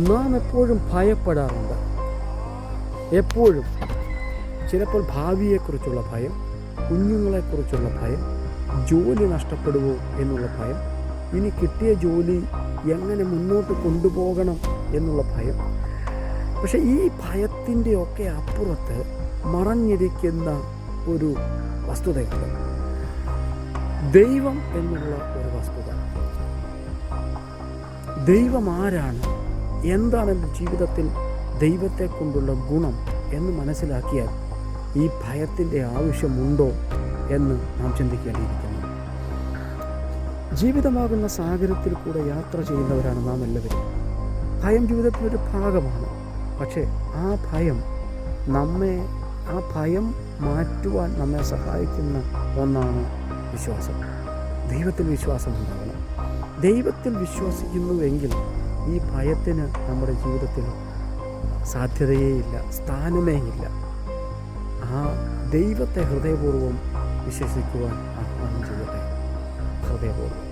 നാം എപ്പോഴും ഭയപ്പെടാറുണ്ട്. എപ്പോഴും ചിലപ്പോൾ ഭാവിയെക്കുറിച്ചുള്ള ഭയം, കുഞ്ഞുങ്ങളെക്കുറിച്ചുള്ള ഭയം, ജോലി നഷ്ടപ്പെടുമോ എന്നുള്ള ഭയം, ഇനി കിട്ടിയ ജോലി എങ്ങനെ മുന്നോട്ട് കൊണ്ടുപോകണം എന്നുള്ള ഭയം. പക്ഷെ ഈ ഭയത്തിൻ്റെയൊക്കെ അപ്പുറത്ത് മറഞ്ഞിരിക്കുന്ന ഒരു വസ്തുതയുണ്ട്. ദൈവം എന്നുള്ള ഒരു വസ്തുത. ദൈവം ആരാണ്, എന്താണ് എൻ്റെ ജീവിതത്തിൽ ദൈവത്തെ കൊണ്ടുള്ള ഗുണം എന്ന് മനസ്സിലാക്കിയാൽ ഈ ഭയത്തിൻ്റെ ആവശ്യമുണ്ടോ എന്ന് നാം ചിന്തിക്കേണ്ടിയിരിക്കുന്നു. ജീവിതമാകുന്ന സാഗരത്തിൽ കൂടെ യാത്ര ചെയ്യുന്നവരാണ് നാം എല്ലാവരും. ഭയം ജീവിതത്തിലൊരു ഭാഗമാണ്. പക്ഷേ ആ ഭയം മാറ്റുവാൻ നമ്മെ സഹായിക്കുന്ന ഒന്നാണ് വിശ്വാസം. ദൈവത്തിൽ വിശ്വാസം ഉണ്ടാകണം. ദൈവത്തിൽ വിശ്വസിക്കുന്നുവെങ്കിൽ ഈ ഭയത്തിന് നമ്മുടെ ജീവിതത്തിൽ സാധ്യതയേയില്ല, സ്ഥാനമേ ഇല്ല. ആ ദൈവത്തെ ഹൃദയപൂർവ്വം വിശ്വസിക്കുവാൻ ആഹ്വാനം ചെയ്യട്ടെ. ഹൃദയപൂർവ്വം.